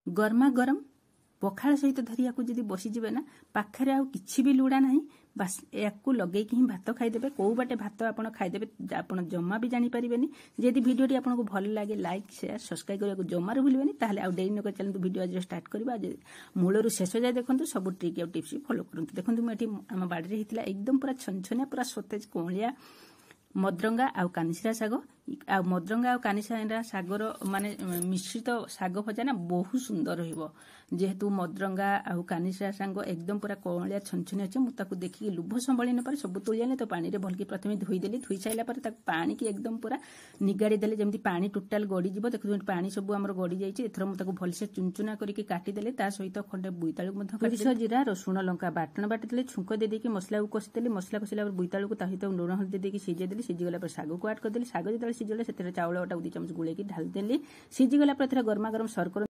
गरमा गरम पखाल सहित धरिया जदि बसीजे ना पाखे आउ कि भी लुड़ा ना बास या लगे ही भात खाईदे कौ बाटे भात आप खाईदे आप जमा भी जापर जदि भिडियो आपको भल लगे लाइक शेयर सब्सक्राइब करने जमार भूलें ताहले आउ डेरी नक चलते भिडियो आज स्टार्ट करवा मूलर शेष जाए देखो सब ट्रिक और टिप्स फॉलो करते देखो मुझे आम बाड़ी होता एकदम पूरा छनछनिया पूरा सतेज कौलिया मद्रंगा आउ कानिसिरा शाग आ मद्रंगा आउ कानिसिरा शागर माने मिश्रित शाग भजा ना बहुत सुंदर रहिबो जेहेतु मद्रंगा आउ कानिसिरा शाग एकदम पूरा कौलिया छनछनी अच्छे मुझे देखिए लुभ संभाली न पारे सब तोली तो पानी भलकी प्रथम धोईदेली धोई सारा पानी की एकदम पूरा निगाड़ी देले जमी पानी टोटाल गड़ी जीव देखो पानी सब आम गड़ी जाइए एथर मुझे भलसे चुनचुना करके काटिदेले ता सहित खंडे बोईतालू सोरिष जीरा रसुण लंका बाटण बाटिदेले छुंक देदेकी मसला को कषिदेली मसला कषिला बोईतालू को सहित लुण हल्दी देकी सिझेदेली सिझीगला पर शाग को आड करदेली शाग जो सिझीगला से चाउल 2 चामच गुड़े ढालदेली सिझीगला पर गरमा गरम सर्व